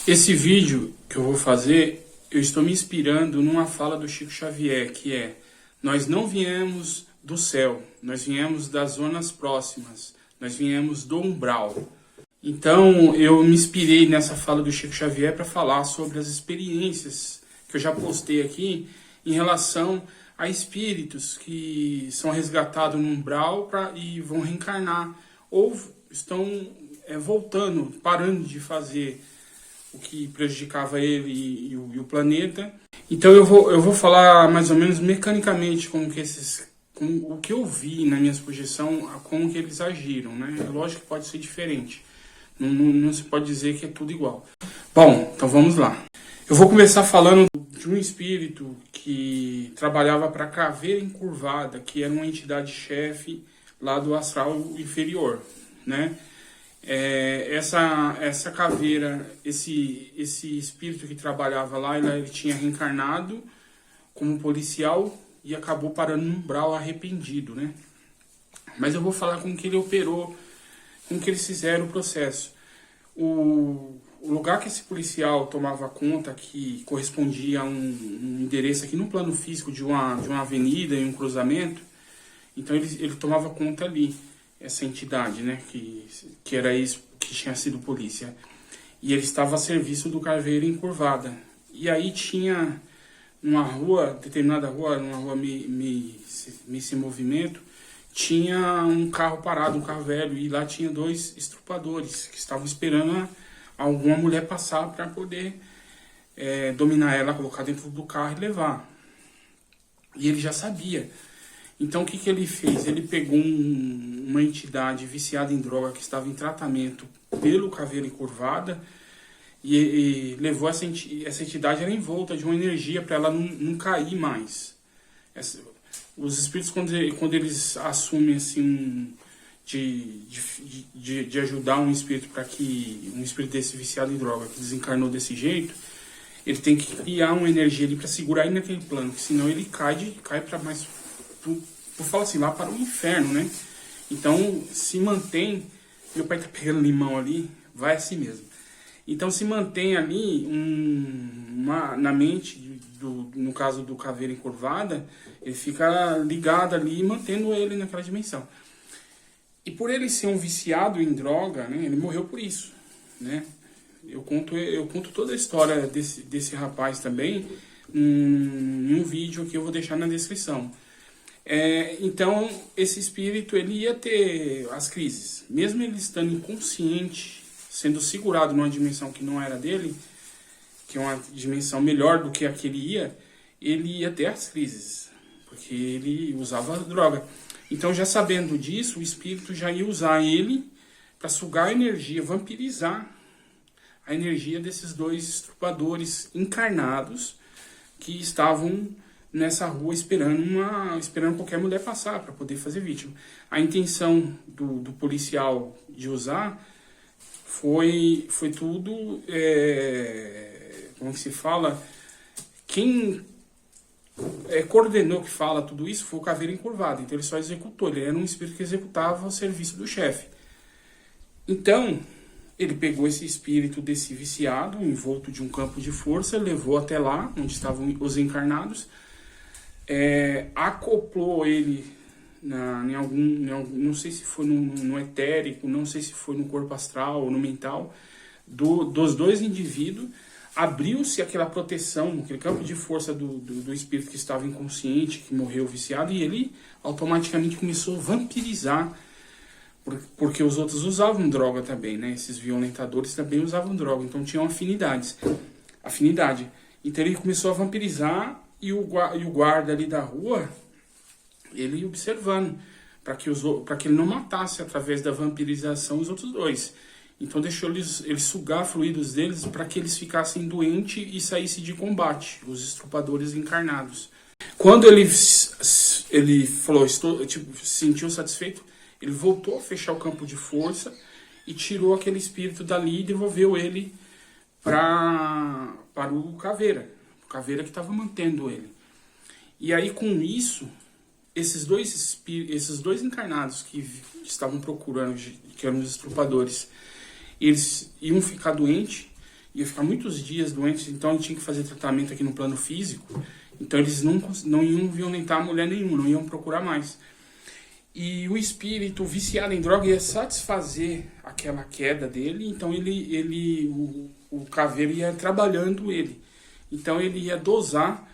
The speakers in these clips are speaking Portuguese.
Esse vídeo que eu vou fazer, eu estou me inspirando numa fala do Chico Xavier, que é: nós não viemos do céu, nós viemos das zonas próximas, nós viemos do umbral. Então eu me inspirei nessa fala do Chico Xavier para falar sobre as experiências que eu já postei aqui em relação a espíritos que são resgatados no umbral e vão reencarnar, ou estão voltando, parando de fazer o que prejudicava ele e o planeta. Então eu vou falar mais ou menos mecanicamente como o que eu vi na minha projeção, como que eles agiram, né? É lógico que pode ser diferente, não se pode dizer que é tudo igual. Bom, então vamos lá. Eu vou começar falando de um espírito que trabalhava para a Caveira Encurvada, que era uma entidade chefe lá do astral inferior, né? Essa caveira, esse espírito que trabalhava lá, ele tinha reencarnado como policial e acabou parando no umbral arrependido, né? Mas eu vou falar como que ele operou, como que eles fizeram o processo. O lugar que esse policial tomava conta, que correspondia a um endereço aqui no plano físico de uma avenida e um cruzamento, então ele tomava conta ali, essa entidade, né, que era isso, que tinha sido polícia. E ele estava a serviço do Caveira Encurvada. E aí tinha uma rua, determinada rua, uma rua sem movimento, tinha um carro parado, um carro velho, e lá tinha dois estrupadores que estavam esperando alguma mulher passar para poder dominar ela, colocar dentro do carro e levar. E ele já sabia. Então o que ele fez? Ele pegou uma entidade viciada em droga que estava em tratamento pelo Caveira Encurvada e levou essa entidade ela envolta de uma energia para ela não cair mais. Os espíritos, quando eles assumem assim de ajudar um espírito para que um espírito desse viciado em droga que desencarnou desse jeito, ele tem que criar uma energia ali para segurar ele naquele plano, porque senão ele cai para mais, por falar assim, lá para o inferno, né? Então se mantém, meu pai tá pegando limão ali, vai assim mesmo. Então se mantém ali na mente no caso do Caveira Encurvada, ele fica ligado ali, mantendo ele naquela dimensão. E por ele ser um viciado em droga, né, ele morreu por isso, né? Eu conto toda a história desse rapaz também em um vídeo que eu vou deixar na descrição. Então, esse espírito ele ia ter as crises. Mesmo ele estando inconsciente, sendo segurado numa dimensão que não era dele, que é uma dimensão melhor do que a que ele ia ter as crises, porque ele usava droga. Então, já sabendo disso, o espírito já ia usar ele para sugar a energia, vampirizar a energia desses dois estrupadores encarnados que estavam nessa rua esperando qualquer mulher passar para poder fazer vítima. A intenção do policial de usar foi tudo, como que se fala, quem coordenou, que fala tudo isso, foi o Caveira Encurvado. Então ele só executou, ele era um espírito que executava o serviço do chefe. Então ele pegou esse espírito desse viciado, envolto de um campo de força, levou até lá, onde estavam os encarnados, acoplou ele em algum, não sei se foi no etérico, não sei se foi no corpo astral ou no mental, dos dois indivíduos. Abriu-se aquela proteção, aquele campo de força do espírito que estava inconsciente, que morreu viciado, e ele automaticamente começou a vampirizar, porque os outros usavam droga também, né? Esses violentadores também usavam droga, então tinham afinidade. Então ele começou a vampirizar, e o guarda ali da rua, ele ia observando, para que ele não matasse através da vampirização os outros dois. Então deixou eles sugar fluidos deles para que eles ficassem doentes e saíssem de combate, os estrupadores encarnados. Quando ele falou, sentiu satisfeito, ele voltou a fechar o campo de força e tirou aquele espírito dali e devolveu ele para o Caveira que estava mantendo ele. E aí com isso, esses dois encarnados que estavam procurando, que eram os estrupadores, eles iam ficar doentes, ia ficar muitos dias doente, então ele tinha que fazer tratamento aqui no plano físico, então eles não iam violentar mulher nenhuma, não iam procurar mais. E o espírito viciado em droga ia satisfazer aquela queda dele, então o caveiro ia trabalhando ele. Então ele ia dosar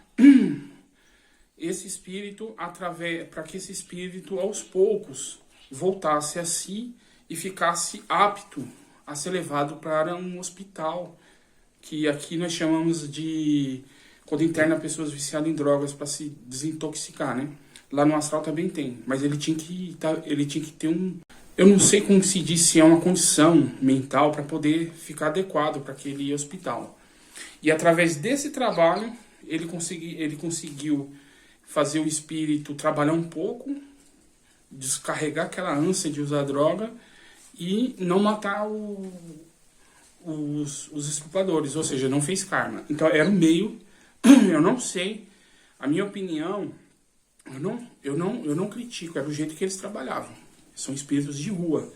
esse espírito para que esse espírito aos poucos voltasse a si e ficasse apto a ser levado para um hospital, que aqui nós chamamos de quando interna pessoas viciadas em drogas para se desintoxicar, né? Lá no astral também tem, mas ele tinha que ter eu não sei como se diz, se é uma condição mental para poder ficar adequado para aquele hospital. E através desse trabalho, ele conseguiu fazer o espírito trabalhar um pouco, descarregar aquela ânsia de usar droga e não matar os estupradores, ou seja, não fez karma. Então era um meio, eu não sei, a minha opinião, eu não critico, era o jeito que eles trabalhavam. São espíritos de rua.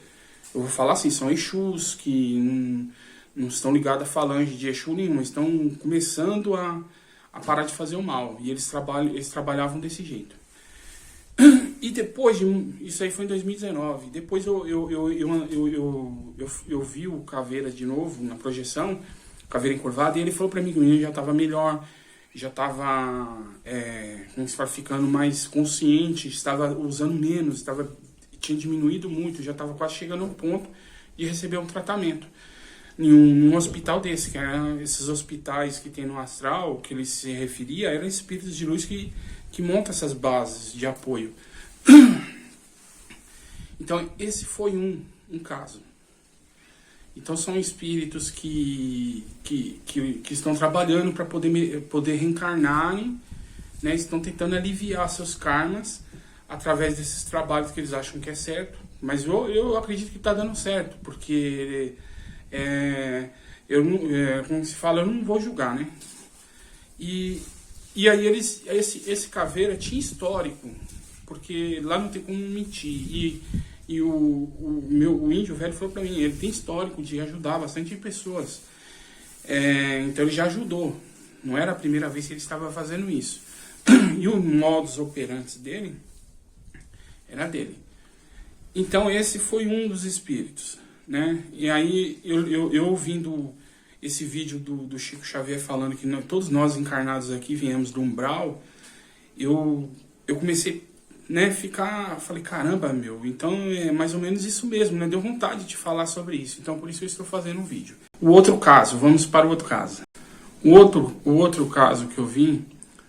Eu vou falar assim, são Exus que não estão ligados à falange de Exu nenhuma, estão começando a parar de fazer o mal. E eles trabalhavam desse jeito. E depois isso aí foi em 2019. Depois eu vi o Caveira de novo na projeção, Caveira encurvado, e ele falou para mim que o menino já estava melhor, já estava como se fala, ficando mais consciente, estava usando menos, tinha diminuído muito, já estava quase chegando ao ponto de receber um tratamento em um hospital desse, que eram esses hospitais que tem no astral, que ele se referia, eram espíritos de luz que montam essas bases de apoio. Então esse foi um caso. Então são espíritos que estão trabalhando para poder reencarnarem, né? Estão tentando aliviar seus karmas através desses trabalhos que eles acham que é certo. Mas eu acredito que está dando certo, porque como se fala, eu não vou julgar, né? E aí esse Caveira tinha histórico, porque lá não tem como mentir. E o índio velho falou para mim, ele tem histórico de ajudar bastante pessoas. Então ele já ajudou. Não era a primeira vez que ele estava fazendo isso. E o modus operandi dele era dele. Então esse foi um dos espíritos, né? E aí eu ouvindo esse vídeo do Chico Xavier falando que todos nós encarnados aqui viemos do umbral, eu comecei, né, falei, caramba, então é mais ou menos isso mesmo, né? Deu vontade de falar sobre isso, então por isso eu estou fazendo um vídeo. O outro caso, vamos para o outro caso. O outro caso que eu vi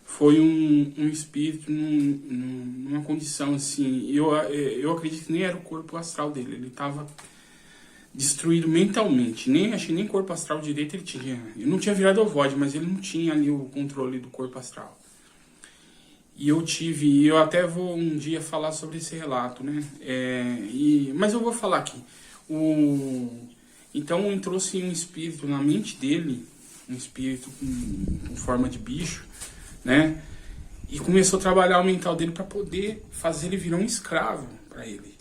foi um espírito numa condição assim, eu acredito que nem era o corpo astral dele, ele estava destruído mentalmente, acho que nem corpo astral direito ele tinha. Ele não tinha virado ovoide, mas ele não tinha ali o controle do corpo astral. E eu até vou um dia falar sobre esse relato, né? Mas eu vou falar aqui. Então entrou-se um espírito na mente dele, um espírito com forma de bicho, né? E começou a trabalhar o mental dele para poder fazer ele virar um escravo para ele.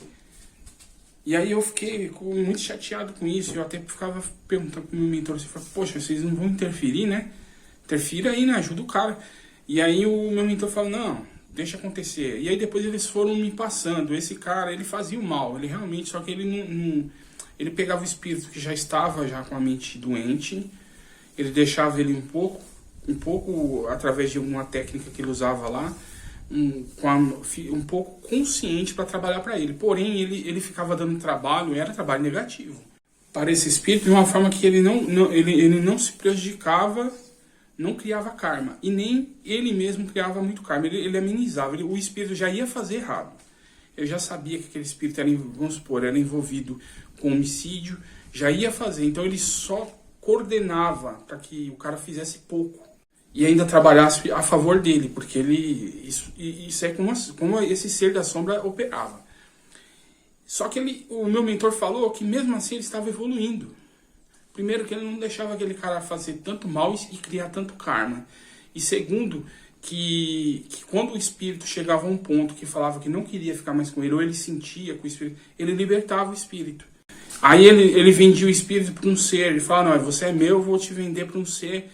E aí eu fiquei muito chateado com isso. Eu até ficava perguntando pro meu mentor, assim, poxa, vocês não vão interferir, né? Interfira aí, né? Ajuda o cara. E aí o meu mentor falou, não, deixa acontecer. E aí depois eles foram me passando. Esse cara, ele fazia o mal, ele realmente, só que ele ele pegava o espírito que já estava já com a mente doente, ele deixava ele um pouco através de alguma técnica que ele usava lá, um pouco consciente para trabalhar para ele. Porém, ele ficava dando trabalho, era trabalho negativo para esse espírito, de uma forma que ele não se prejudicava, não criava karma, e nem ele mesmo criava muito karma, ele amenizava, o espírito já ia fazer errado. Eu já sabia que aquele espírito era, vamos supor, era envolvido com homicídio, já ia fazer, então ele só coordenava para que o cara fizesse pouco e ainda trabalhasse a favor dele, porque isso é como esse ser da sombra operava. Só que o meu mentor falou que mesmo assim ele estava evoluindo. Primeiro, que ele não deixava aquele cara fazer tanto mal e criar tanto karma. E segundo, que quando o espírito chegava a um ponto que falava que não queria ficar mais com ele, ou ele sentia com o espírito, ele libertava o espírito. Aí ele vendia o espírito para um ser, ele falava, não, você é meu, eu vou te vender para um ser.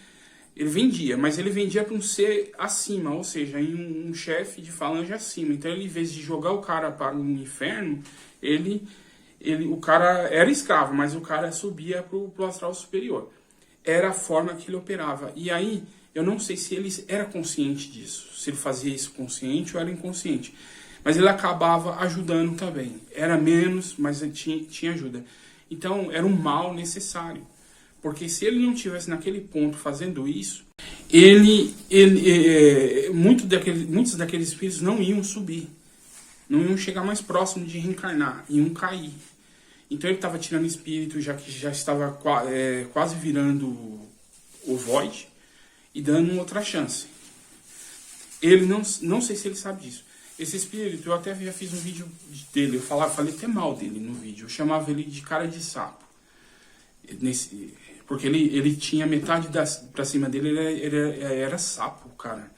Ele vendia, mas ele vendia para um ser acima, ou seja, em um chefe de falange acima. Então ele, em vez de jogar o cara para o inferno, o cara era escravo, mas o cara subia pro astral superior. Era a forma que ele operava. E aí, eu não sei se ele era consciente disso, se ele fazia isso consciente ou era inconsciente. Mas ele acabava ajudando também. Era menos, mas tinha ajuda. Então, era um mal necessário. Porque se ele não tivesse naquele ponto fazendo isso, muitos daqueles espíritos não iam subir. Não iam chegar mais próximo de reencarnar, iam cair. Então ele estava tirando espírito, já que já estava quase virando o Void, e dando outra chance. Ele não sei se ele sabe disso. Esse espírito, eu até já fiz um vídeo dele, eu falei até mal dele no vídeo, eu chamava ele de cara de sapo. Porque ele tinha metade pra cima dele, ele era sapo, cara.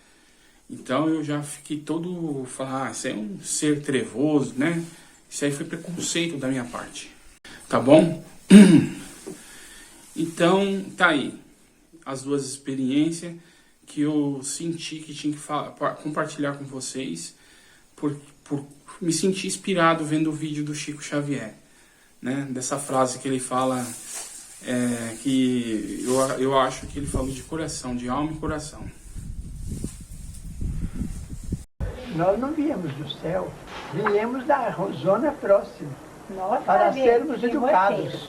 Então eu já fiquei todo falando, isso é um ser trevoso, né? Isso aí foi preconceito da minha parte. Tá bom? Então, tá aí. As duas experiências que eu senti que tinha que compartilhar com vocês, por me sentir inspirado vendo o vídeo do Chico Xavier, né? Dessa frase que ele fala, que eu acho que ele falou de coração, de alma e coração. Nós não viemos do céu, viemos da zona próxima, Nós para sabemos sermos de educados. vocês.